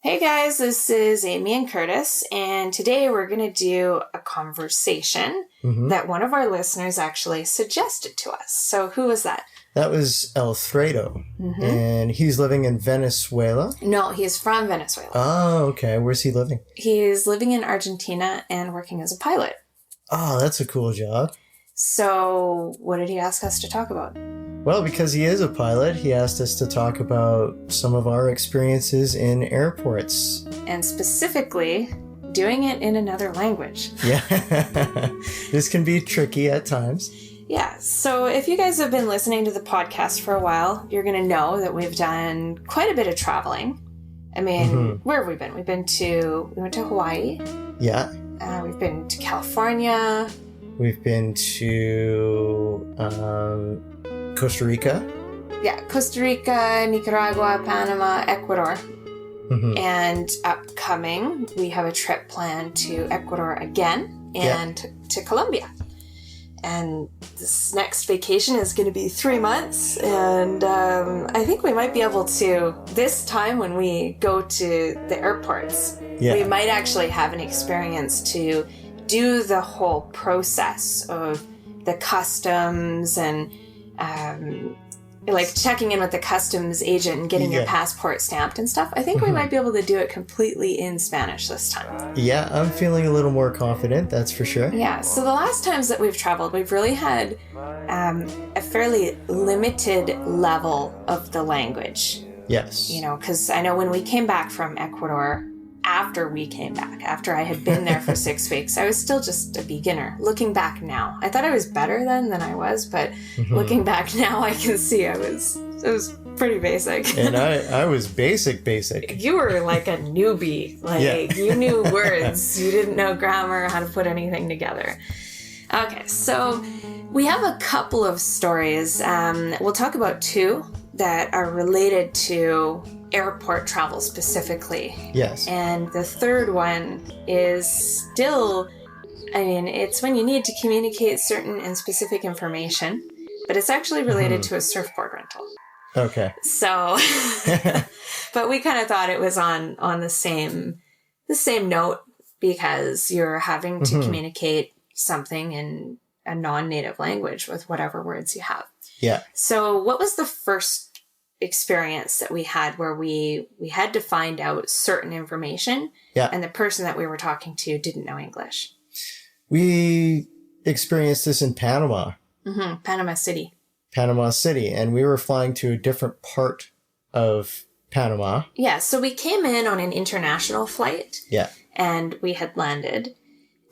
Hey guys, this is Amy and Curtis, and today we're going to do a conversation that one of our listeners actually suggested to us. So who was that? That was Alfredo, and he's living in Venezuela. No, he's from Venezuela. Oh, okay. Where's he living? He's living in Argentina and working as a pilot. Oh, that's a cool job. So what did he ask us to talk about? Well, because he is a pilot, he asked us to talk about some of our experiences in airports. And specifically, doing it in another language. Yeah, this can be tricky at times. Yeah, so if you guys have been listening to the podcast for a while, you're going to know that we've done quite a bit of traveling. I mean, where have we been? We went to Hawaii. Yeah. We've been to California. We've been to Costa Rica. Yeah, Costa Rica, Nicaragua, Panama, Ecuador. And upcoming, we have a trip planned to Ecuador again and to Colombia. And this next vacation is going to be 3 months. And I think we might be able to, this time when we go to the airports, we might actually have an experience to do the whole process of the customs and like checking in with the customs agent and getting your passport stamped and stuff. I think we might be able to do it completely in Spanish this time. Yeah, I'm feeling a little more confident, that's for sure. Yeah, so the last times that we've traveled, we've really had a fairly limited level of the language. Yes. You know, because I know when we came back from Ecuador, after I had been there for 6 weeks, I was still just a beginner. Looking back now, I thought I was better then than I was, but looking back now, I can see it was pretty basic. And I was basic. You were like a newbie. You knew words. You didn't know grammar, how to put anything together. Okay, so we have a couple of stories. We'll talk about two that are related to airport travel specifically. Yes. And the third one is still, it's when you need to communicate certain and specific information, but it's actually related to a surfboard rental. Okay. So, but we kind of thought it was on the same note, because you're having to communicate something in a non-native language with whatever words you have. Yeah. So what was the first experience that we had where we had to find out certain information and the person that we were talking to didn't know English? We experienced this in Panama. Panama City, and we were flying to a different part of Panama. Yeah, so we came in on an international flight. Yeah. And we had landed,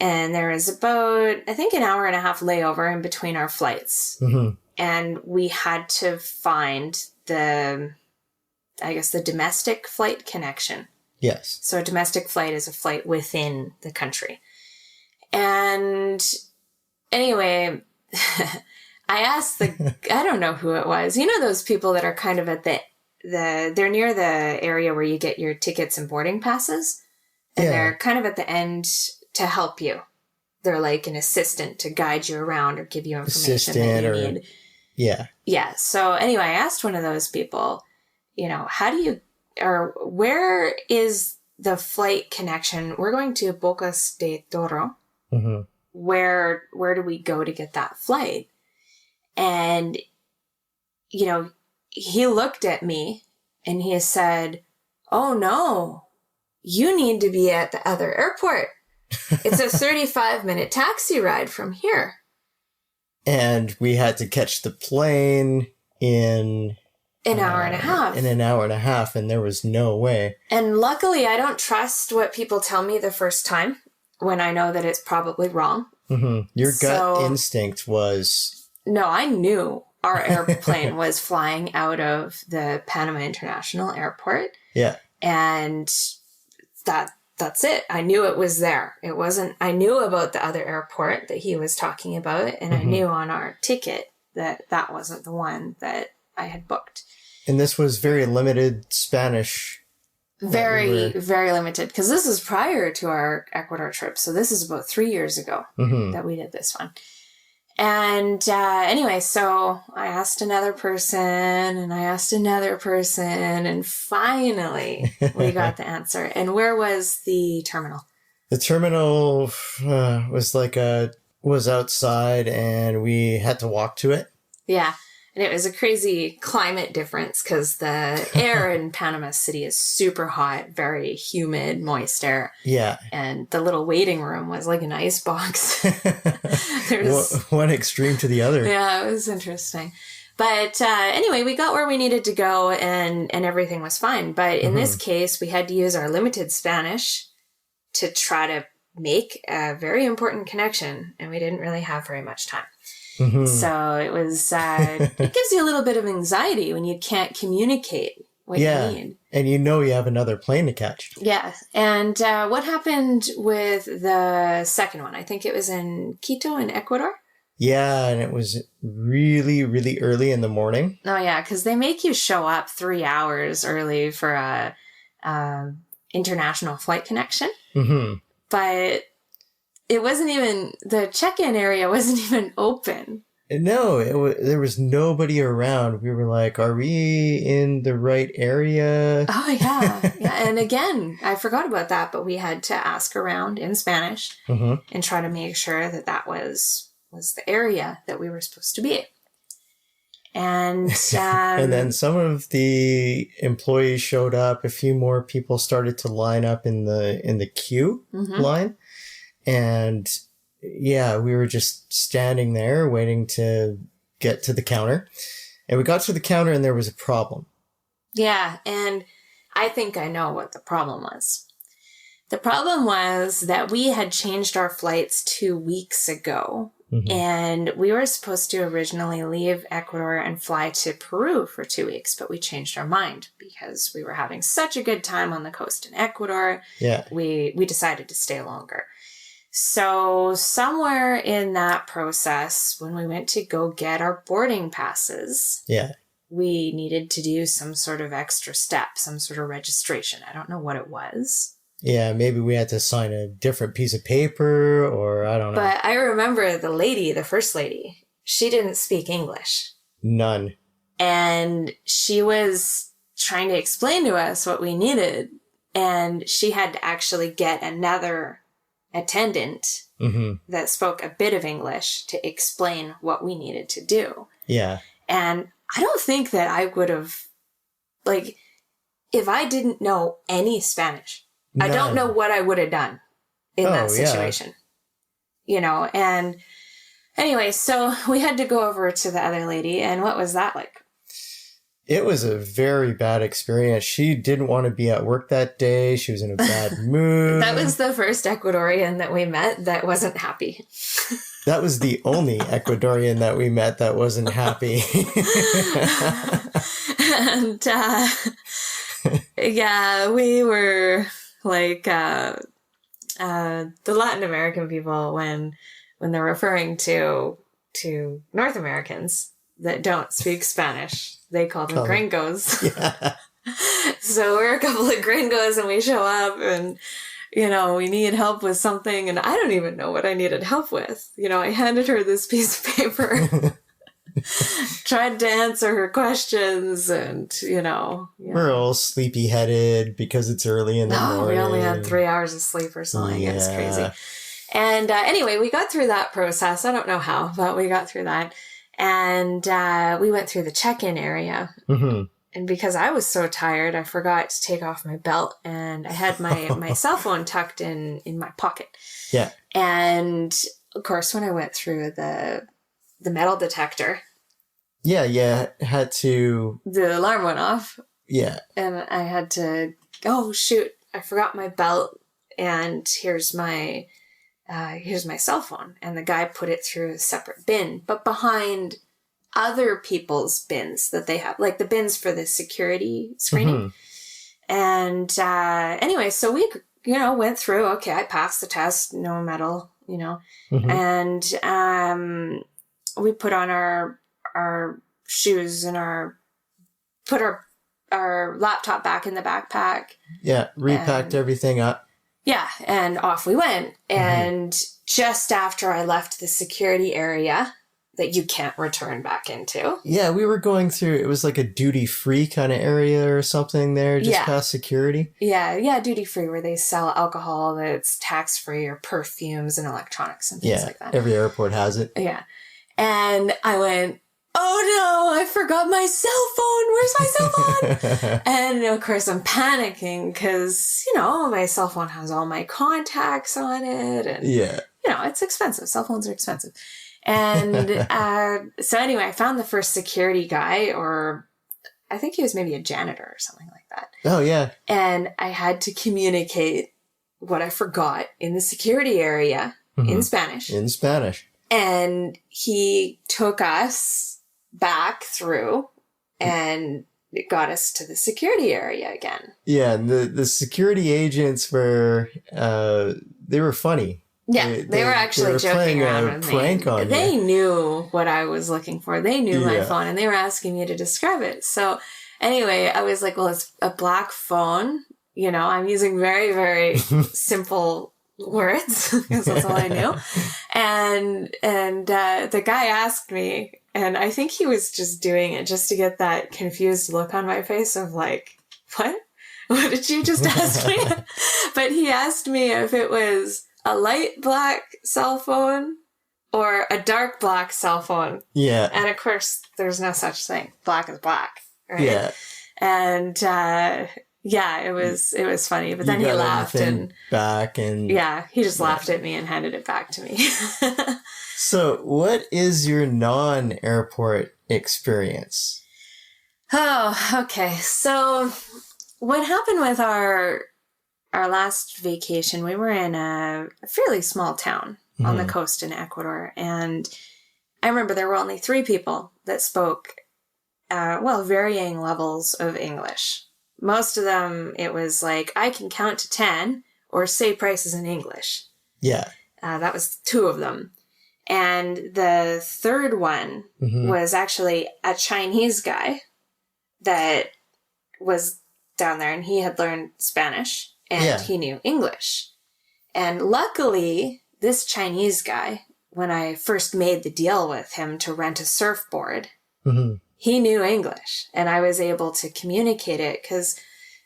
and there was about, I think, an hour and a half layover in between our flights. And we had to find the domestic flight connection. Yes. So a domestic flight is a flight within the country. And anyway, I asked I don't know who it was. You know those people that are kind of at they're near the area where you get your tickets and boarding passes? And they're kind of at the end to help you. They're like an assistant to guide you around or give you information that you need. Yeah. Yeah. So anyway, I asked one of those people, where is the flight connection? We're going to Bocas de Toro. Where do we go to get that flight? And, he looked at me and he said, "Oh no, you need to be at the other airport. It's a 35-minute taxi ride from here." And we had to catch the plane in an hour and a half. And there was no way. And luckily, I don't trust what people tell me the first time when I know that it's probably wrong. Your gut instinct was... No, I knew our airplane was flying out of the Panama International Airport. Yeah. And that's it. I knew it was there. It wasn't, I knew about the other airport that he was talking about, and I knew on our ticket that wasn't the one that I had booked. And this was very limited Spanish. Very limited, because this is prior to our Ecuador trip. So this is about 3 years ago that we did this one. And anyway, so I asked another person and I asked another person, and finally we got the answer. And where was the terminal? The terminal was outside, and we had to walk to it. Yeah. And it was a crazy climate difference because the air in Panama City is super hot, very humid, moist air. Yeah. And the little waiting room was like an ice box. One extreme to the other. Yeah, it was interesting. But anyway, we got where we needed to go and everything was fine. But in this case, we had to use our limited Spanish to try to make a very important connection. And we didn't really have very much time. Mm-hmm. So it was, it gives you a little bit of anxiety when you can't communicate what you need. And you have another plane to catch. Yeah. And what happened with the second one? I think it was in Quito in Ecuador. Yeah. And it was really, really early in the morning. Oh, yeah. Because they make you show up 3 hours early for a international flight connection. Mm-hmm. But it wasn't even, the check-in area wasn't even open. No, there was nobody around. We were like, are we in the right area? Oh, yeah. Yeah. And again, I forgot about that, but we had to ask around in Spanish and try to make sure that was the area that we were supposed to be. And and then some of the employees showed up. A few more people started to line up in the queue line. And yeah, we were just standing there waiting to get to the counter. And we got to the counter and there was a problem. Yeah, and I think I know what the problem was. The problem was that we had changed our flights 2 weeks ago. Mm-hmm. And we were supposed to originally leave Ecuador and fly to Peru for 2 weeks, but we changed our mind because we were having such a good time on the coast in Ecuador. Yeah. We decided to stay longer. So somewhere in that process, when we went to go get our boarding passes, we needed to do some sort of extra step, some sort of registration. I don't know what it was. Yeah, maybe we had to sign a different piece of paper or I don't know. But I remember the first lady, she didn't speak English. None. And she was trying to explain to us what we needed. And she had to actually get another attendant that spoke a bit of English to explain what we needed to do. Yeah. And I don't think that I would have, if I didn't know any Spanish, I don't know what I would have done in that situation. Yeah. And anyway, so we had to go over to the other lady. And what was that like? It was a very bad experience. She didn't want to be at work that day. She was in a bad mood. That was the first Ecuadorian that we met that wasn't happy. That was the only Ecuadorian that we met that wasn't happy. And yeah, we were like the Latin American people when they're referring to North Americans that don't speak Spanish. They call them gringos. Yeah. So we're a couple of gringos and we show up and, we need help with something. And I don't even know what I needed help with. I handed her this piece of paper, tried to answer her questions and, We're all sleepy headed because it's early in the morning. We only had 3 hours of sleep or something. Yeah. It's crazy. And anyway, we got through that process. I don't know how, but we got through that. And we went through the check-in area. Mm-hmm. And because I was so tired, I forgot to take off my belt. And I had my cell phone tucked in my pocket. Yeah. And, of course, when I went through the metal detector... Yeah, had to... The alarm went off. Yeah. And I had to... Oh, shoot. I forgot my belt. And here's my cell phone. And the guy put it through a separate bin, but behind other people's bins that they have, like the bins for the security screening. Mm-hmm. And anyway, so we, went through, okay, I passed the test, no metal, mm-hmm. And we put on our shoes and put our laptop back in the backpack. Yeah, repacked everything up. Yeah, and off we went. And just after I left the security area, that you can't return back into. Yeah, we were going through, it was like a duty-free kind of area or something there, just past security. Yeah, duty-free, where they sell alcohol that's tax-free, or perfumes and electronics and things like that. Every airport has it. Yeah. And I went, oh no, I forgot my cell phone. Where's my cell phone? And of course I'm panicking because, my cell phone has all my contacts on it. And, it's expensive. Cell phones are expensive. And so anyway, I found the first security guy, or I think he was maybe a janitor or something like that. Oh, yeah. And I had to communicate what I forgot in the security area in Spanish. In Spanish. And he took us back through and it got us to the security area again. Yeah, and the security agents were, they were funny. Yeah, they were actually joking around with prank on They you. knew what I was looking for. They knew my phone, and they were asking me to describe it. So anyway, I was like, well, it's a black phone. I'm using very, very simple words because that's all I knew. And the guy asked me, and I think he was just doing it just to get that confused look on my face of like, what? What did you just ask me? But he asked me if it was a light black cell phone or a dark black cell phone. Yeah. And of course, there's no such thing. Black is black. Right? Yeah. And, it was funny, but then he laughed and he just laughed at me and handed it back to me. So what is your non-airport experience? Oh, okay. So what happened with our last vacation, we were in a fairly small town on the coast in Ecuador. And I remember there were only 3 people that spoke, varying levels of English. Most of them, it was like, I can count to 10 or say prices in English. Yeah. That was 2 of them. And the third one was actually a Chinese guy that was down there, and he had learned Spanish. And he knew English. And luckily, this Chinese guy, when I first made the deal with him to rent a surfboard, he knew English. And I was able to communicate it because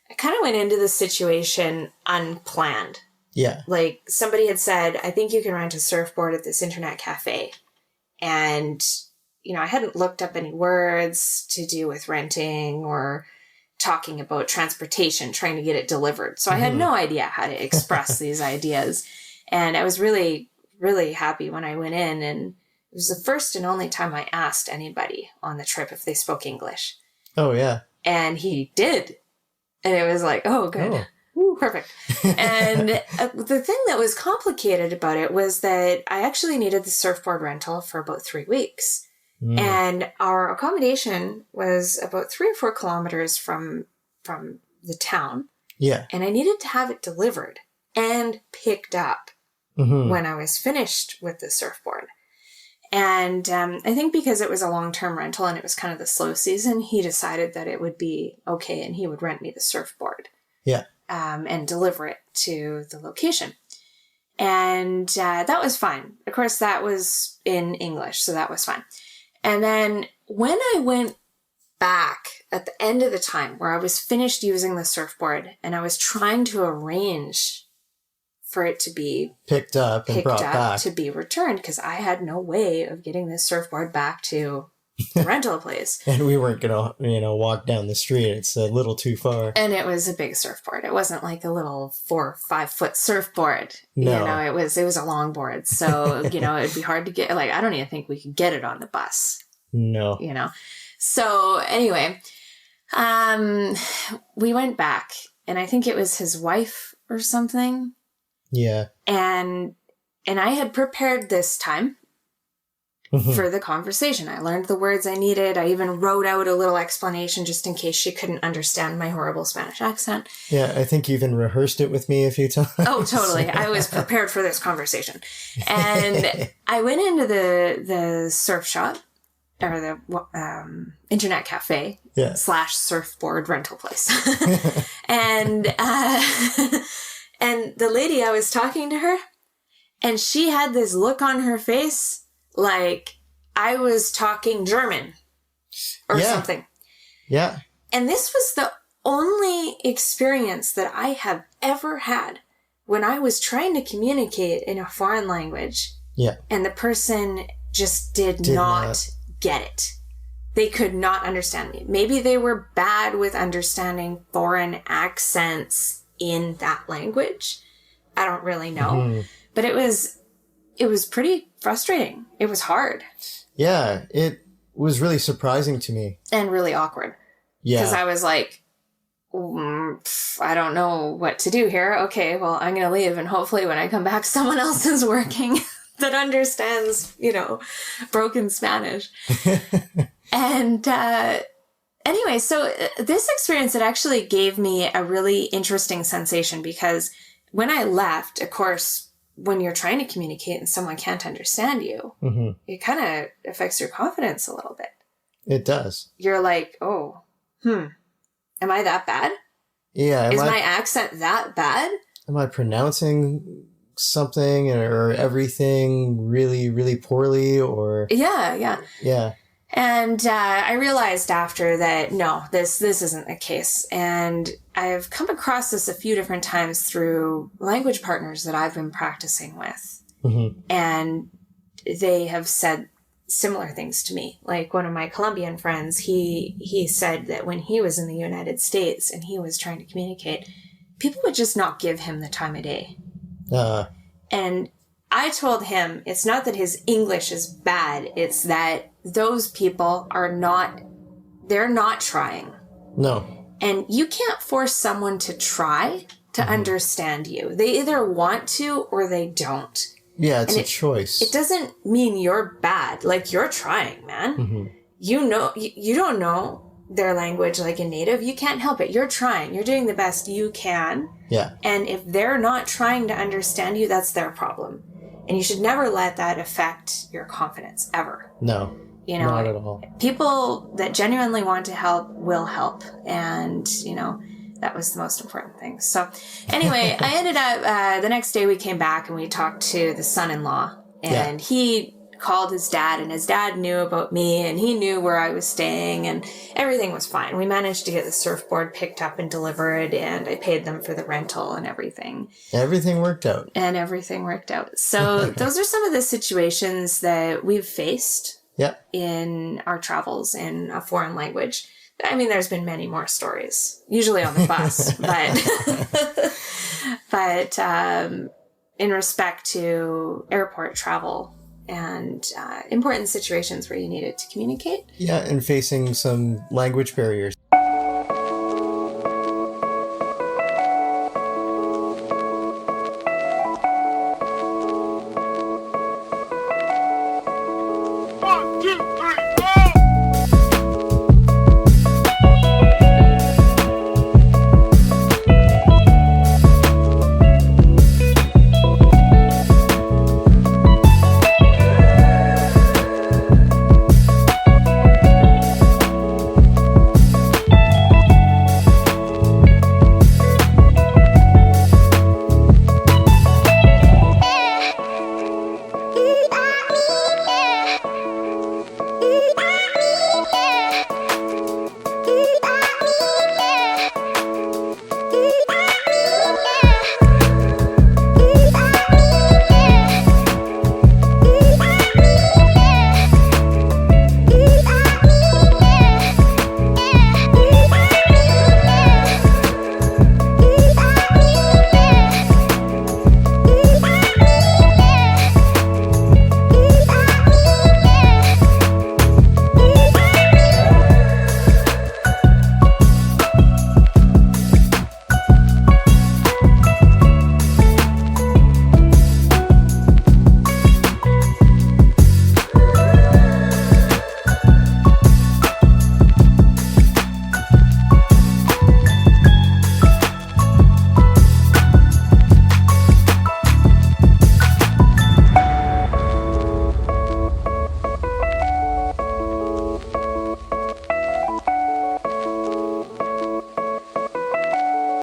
I kind of went into the situation unplanned. Yeah. Like somebody had said, I think you can rent a surfboard at this internet cafe. And, I hadn't looked up any words to do with renting or talking about transportation, trying to get it delivered. So I had no idea how to express these ideas. And I was really, really happy when I went in. And it was the first and only time I asked anybody on the trip if they spoke English. Oh, yeah. And he did. And it was like, oh, good. Oh. Woo, perfect. And the thing that was complicated about it was that I actually needed the surfboard rental for about 3 weeks. And our accommodation was about 3 or 4 kilometers from the town. Yeah. And I needed to have it delivered and picked up when I was finished with the surfboard. And I think because it was a long-term rental and it was kind of the slow season, he decided that it would be okay and he would rent me the surfboard. Yeah. And deliver it to the location. And that was fine. Of course, that was in English, so that was fine. And then when I went back at the end of the time where I was finished using the surfboard and I was trying to arrange for it to be picked up and brought back to be returned because I had no way of getting this surfboard back to the rental place. And we weren't going to, walk down the street. It's a little too far. And it was a big surfboard. It wasn't like a little 4 or 5 foot surfboard. No. It was a longboard. So, it'd be hard to get, I don't even think we could get it on the bus. No. So anyway, we went back and I think it was his wife or something. Yeah. And I had prepared this time for the conversation. I learned the words I needed. I even wrote out a little explanation just in case she couldn't understand my horrible Spanish accent. Yeah, I think you even rehearsed it with me a few times. Oh, totally. I was prepared for this conversation. And I went into the surf shop or the internet cafe / surfboard rental place. And and the lady, I was talking to her and she had this look on her face like I was talking German or something. Yeah. And this was the only experience that I have ever had when I was trying to communicate in a foreign language. Yeah. And the person just did not get it. They could not understand me. Maybe they were bad with understanding foreign accents in that language. I don't really know. But it was pretty frustrating. It was hard. Yeah, it was really surprising to me. And really awkward. Yeah. Because I was like, I don't know what to do here. Okay, well, I'm going to leave. And hopefully when I come back, someone else is working that understands, broken Spanish. And anyway, so this experience, it actually gave me a really interesting sensation because when I left, of course, when you're trying to communicate and someone can't understand you, it kind of affects your confidence a little bit. It does. You're like, oh, am I that bad? Yeah. Is my accent that bad? Am I pronouncing something or everything really, really poorly or... Yeah. And I realized after that, no, this isn't the case. And I've come across this a few different times through language partners that I've been practicing with. And they have said similar things to me. Like one of my Colombian friends, he said that when he was in the United States and he was trying to communicate, people would just not give him the time of day. And I told him it's not that his English is bad. It's that those people they're not trying. No. And you can't force someone to try to understand you. They either want to or they don't. Yeah, it's a choice. It doesn't mean you're bad. Like, you're trying, man. You don't know their language like a native. You can't help it. You're trying. You're doing the best you can. Yeah. And if they're not trying to understand you, that's their problem. And you should never let that affect your confidence, ever. No, not at all. People that genuinely want to help will help. And, that was the most important thing. So anyway, I ended up, the next day we came back and we talked to the son-in-law. And he called his dad, and his dad knew about me, and he knew where I was staying, and everything was fine. We managed to get the surfboard picked up and delivered, and I paid them for the rental and everything. Everything worked out. So those are some of the situations that we've faced in our travels in a foreign language. I mean, there's been many more stories, usually on the bus, but in respect to airport travel and important situations where you needed to communicate. Yeah, and facing some language barriers.